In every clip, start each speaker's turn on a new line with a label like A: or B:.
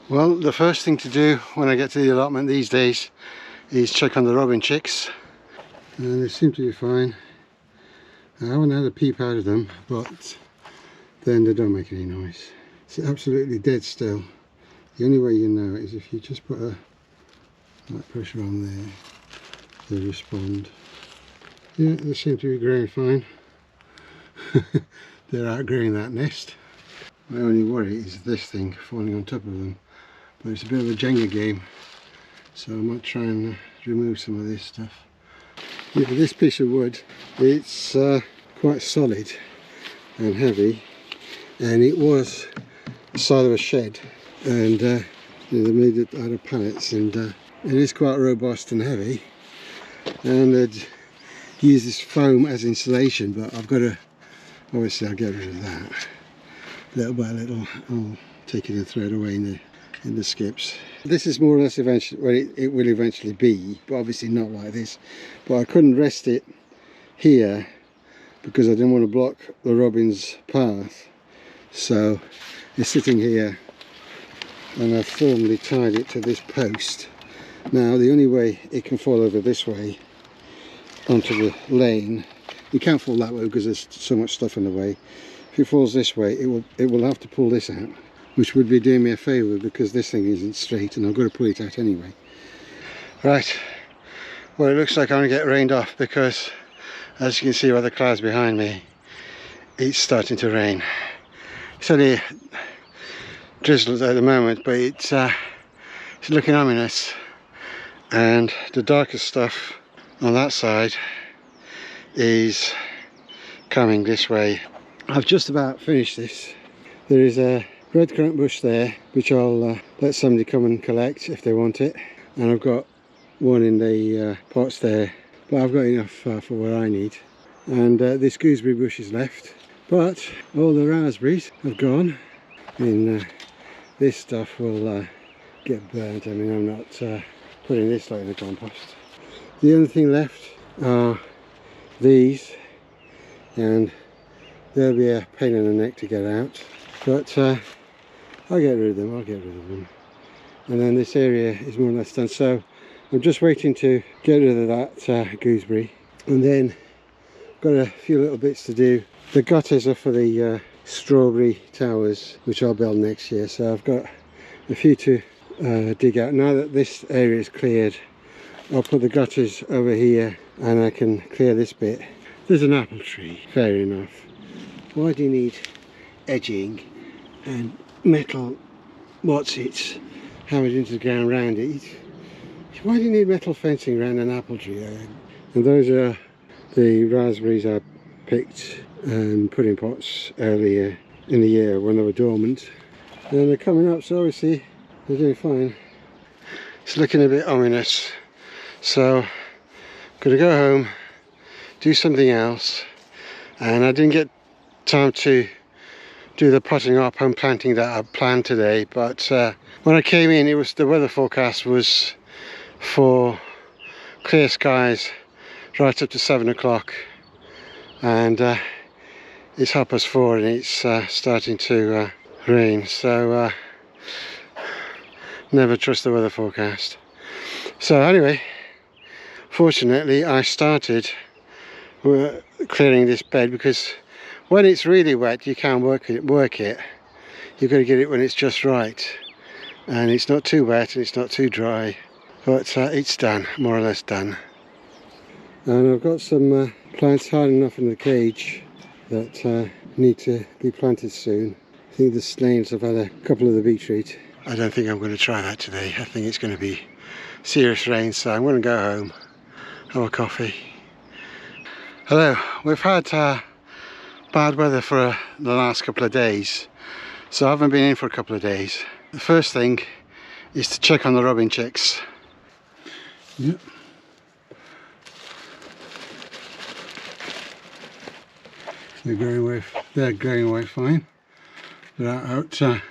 A: Well, the first thing to do when I get to the allotment these days is check on the robin chicks. And they seem to be fine. I haven't had a peep out of them, but then they don't make any noise. It's absolutely dead still. The only way you know it is if you just put a light pressure on there, they respond. Yeah, they seem to be growing fine. They're outgrowing that nest. My only worry is this thing falling on top of them. But it's a bit of a Jenga game, so I might try and remove some of this stuff. Yeah, this piece of wood, it's quite solid and heavy, and it was the side of a shed, and they made it out of pallets, and it is quite robust and heavy, and they'd use this foam as insulation, but I've got to, obviously I'll get rid of that little by little. I'll take it and throw it away in the skips. This is more or less eventually what it will eventually be, but obviously not like this. But I couldn't rest it here because I didn't want to block the robin's path, so it's sitting here, and I've firmly tied it to this post. Now the only way it can fall over this way onto the lane, it can't fall that way because there's so much stuff in the way. If it falls this way, it will have to pull this out, which would be doing me a favour because this thing isn't straight and I've got to pull it out anyway. Right, well, it looks like I'm going to get rained off because, as you can see by the clouds behind me, it's starting to rain. It's only drizzles at the moment, but it's looking ominous, and the darkest stuff on that side is coming this way. I've just about finished this. There is a red currant bush there, which I'll let somebody come and collect if they want it, and I've got one in the pots there, but I've got enough for what I need. And this gooseberry bush is left, but all the raspberries have gone, and this stuff will get burnt. I mean, I'm not putting this like in the compost. The only thing left are these, and they'll be a pain in the neck to get out, but I'll get rid of them, and then this area is more or less done. So I'm just waiting to get rid of that gooseberry, and then got a few little bits to do. The gutters are for the strawberry towers, which I'll build next year, so I've got a few to dig out. Now that this area is cleared, I'll put the gutters over here and I can clear this bit. There's an apple tree, fair enough. Why do you need edging and metal what's-its hammered into the ground round it? Why do you need metal fencing around an apple tree? And those are the raspberries I picked and put in pots earlier in the year when they were dormant. And they're coming up, so obviously they're doing fine. It's looking a bit ominous, so I'm going to go home, do something else, and I didn't get time to do the potting up and planting that I planned today, but when I came in, the weather forecast was for clear skies right up to 7 o'clock, and it's 4:30 and it's starting to rain, so never trust the weather forecast. So anyway, fortunately I started clearing this bed, because when it's really wet you can't work it. You've got to get it when it's just right, and it's not too wet and it's not too dry, but it's done, more or less done. And I've got some plants hard enough in the cage that need to be planted soon. I think the snails have had a couple of the beetroot. I don't think I'm going to try that today. I think it's going to be serious rain, so I'm going to go home, have a coffee. Hello, we've had bad weather for the last couple of days, so I haven't been in for a couple of days. The first thing is to check on the robin chicks. Yep. They're going away fine. They're outgrowing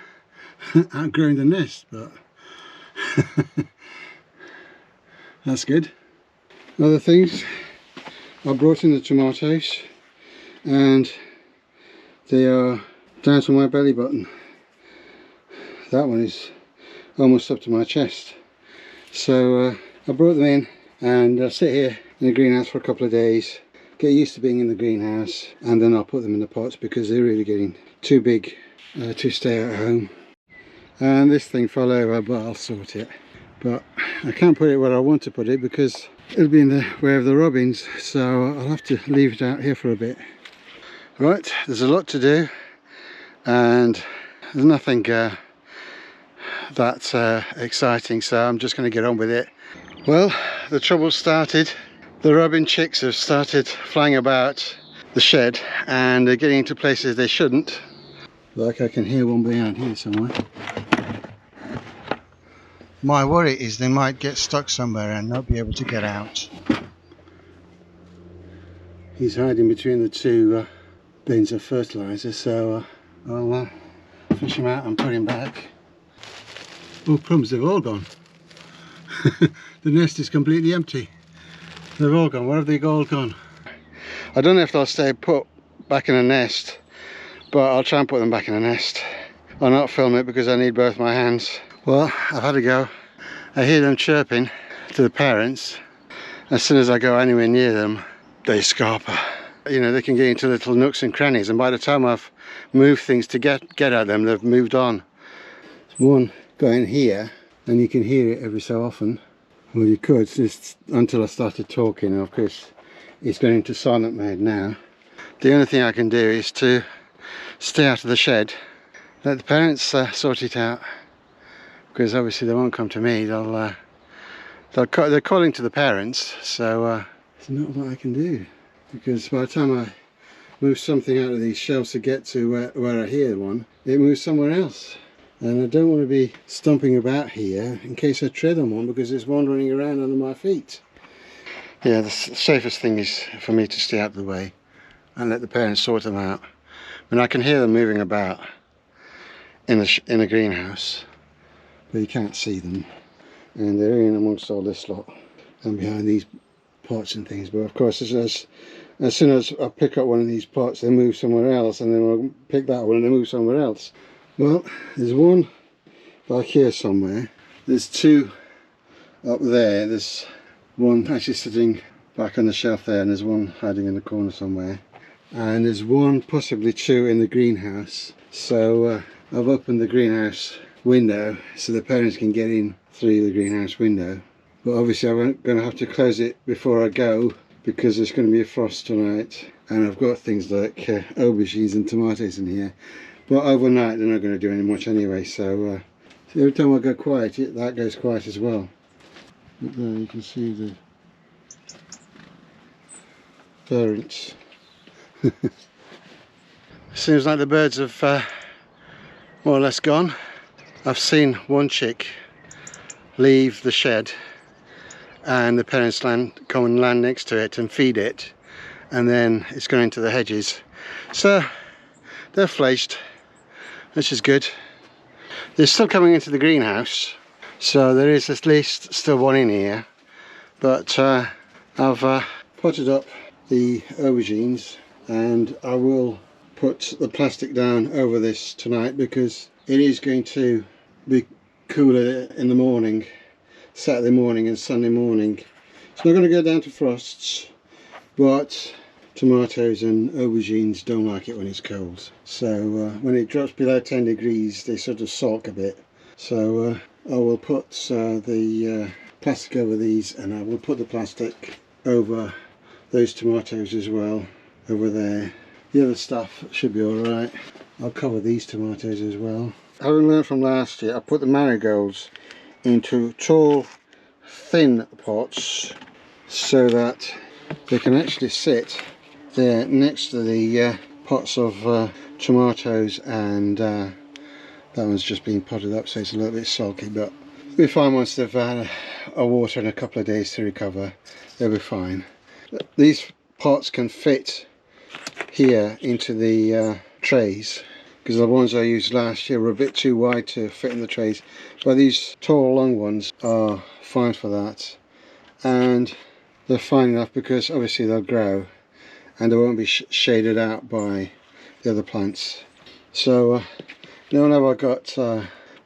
A: the nest, but that's good. Other things, I brought in the tomatoes, and they are down to my belly button. That one is almost up to my chest. So I brought them in and I'll sit here in the greenhouse for a couple of days, get used to being in the greenhouse, and then I'll put them in the pots because they're really getting too big to stay at home. And this thing fell over, but I'll sort it. But I can't put it where I want to put it because it'll be in the way of the robins, so I'll have to leave it out here for a bit. Right, there's a lot to do and there's nothing that's exciting, so I'm just going to get on with it. Well, the trouble started. The robin chicks have started flying about the shed and they're getting into places they shouldn't. Like I can hear one behind here somewhere. My worry is they might get stuck somewhere and not be able to get out. He's hiding between the two bins of fertiliser, so I'll fish him out and put him back. Oh crumbs, they've all gone. The nest is completely empty. They've all gone. Where have they all gone? I don't know if they'll stay put back in a nest, but I'll try and put them back in a nest. I'll not film it because I need both my hands. Well, I've had a go. I hear them chirping to the parents. As soon as I go anywhere near them, they scarper. You know, they can get into little nooks and crannies, and by the time I've moved things to get at them, they've moved on. One going here, and you can hear it every so often. Well, you could, just until I started talking, and of course it's going into silent mode now. The only thing I can do is to stay out of the shed, let the parents sort it out, because obviously they won't come to me. They're calling to the parents, so there's not what I can do, because by the time I move something out of these shelves to get to where I hear one, it moves somewhere else. And I don't want to be stomping about here in case I tread on one because it's wandering around under my feet. Yeah, the safest thing is for me to stay out of the way and let the parents sort them out. I mean, I can hear them moving about in the greenhouse, but you can't see them. And they're in amongst all this lot and behind these pots and things. But of course, as soon as I pick up one of these pots, they move somewhere else, and then I'll pick that one and they move somewhere else. Well, there's one back here somewhere, there's two up there, there's one actually sitting back on the shelf there, and there's one hiding in the corner somewhere, and there's one, possibly two, in the greenhouse. So I've opened the greenhouse window so the parents can get in through the greenhouse window, but obviously I'm going to have to close it before I go because there's going to be a frost tonight, and I've got things like aubergines and tomatoes in here. But overnight they're not going to do any much anyway, so every time I go quiet, that goes quiet as well. But there you can see the parents. Seems like the birds have more or less gone. I've seen one chick leave the shed and the parents come and land next to it and feed it, and then it's going into the hedges. So they're fledged, which is good. They're still coming into the greenhouse, so there is at least still one in here. But I've potted up the aubergines, and I will put the plastic down over this tonight because it is going to be cooler in the morning, Saturday morning and Sunday morning. It's not going to go down to frosts, but tomatoes and aubergines don't like it when it's cold. So when it drops below 10 degrees they sort of sulk a bit. So I will put the plastic over these, and I will put the plastic over those tomatoes as well over there. The other stuff should be alright. I'll cover these tomatoes as well. Having learned from last year, I put the marigolds into tall, thin pots so that they can actually sit there next to the pots of tomatoes, and that one's just been potted up, so it's a little bit sulky, but we'll be fine once they've had a water in a couple of days to recover. They'll be fine. These pots can fit here into the trays, because the ones I used last year were a bit too wide to fit in the trays, but these tall long ones are fine for that, and they're fine enough because obviously they'll grow and they won't be shaded out by the other plants. So not only have I got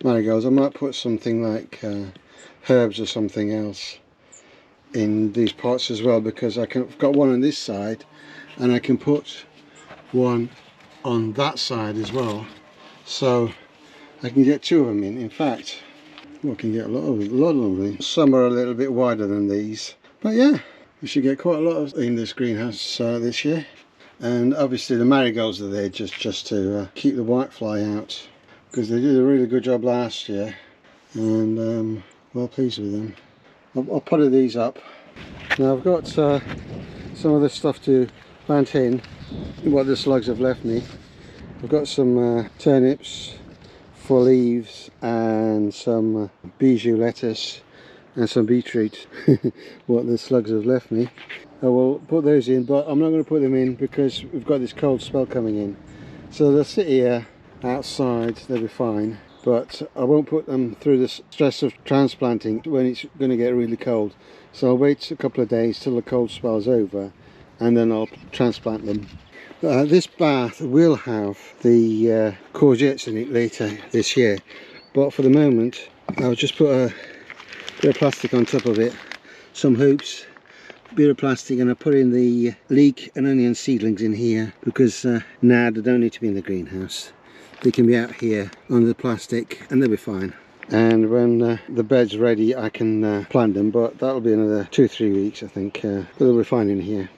A: marigolds. I might put something like herbs or something else in these pots as well, because I've got one on this side and I can put one on that side as well, so I can get two of them in. In fact, I can get a lot of them in. Some are a little bit wider than these, but yeah, we should get quite a lot of in this greenhouse this year. And obviously the marigolds are there just to keep the whitefly out, because they did a really good job last year, and well pleased with them. I'll put these up. Now I've got some of this stuff to plant in, what the slugs have left me. I've got some turnips for leaves and some bijou lettuce and some beetroot, what the slugs have left me. I will put those in, but I'm not going to put them in because we've got this cold spell coming in. So they'll sit here outside, they'll be fine, but I won't put them through the stress of transplanting when it's going to get really cold. So I'll wait a couple of days till the cold spell's over and then I'll transplant them. This bath will have the courgettes in it later this year, but for the moment I'll just put a bit of plastic on top of it, some hoops, bit of plastic, and I put in the leek and onion seedlings in here because now they don't need to be in the greenhouse. They can be out here on the plastic and they'll be fine. And when the bed's ready I can plant them, but that'll be another 2-3 weeks I think, but they'll be fine in here.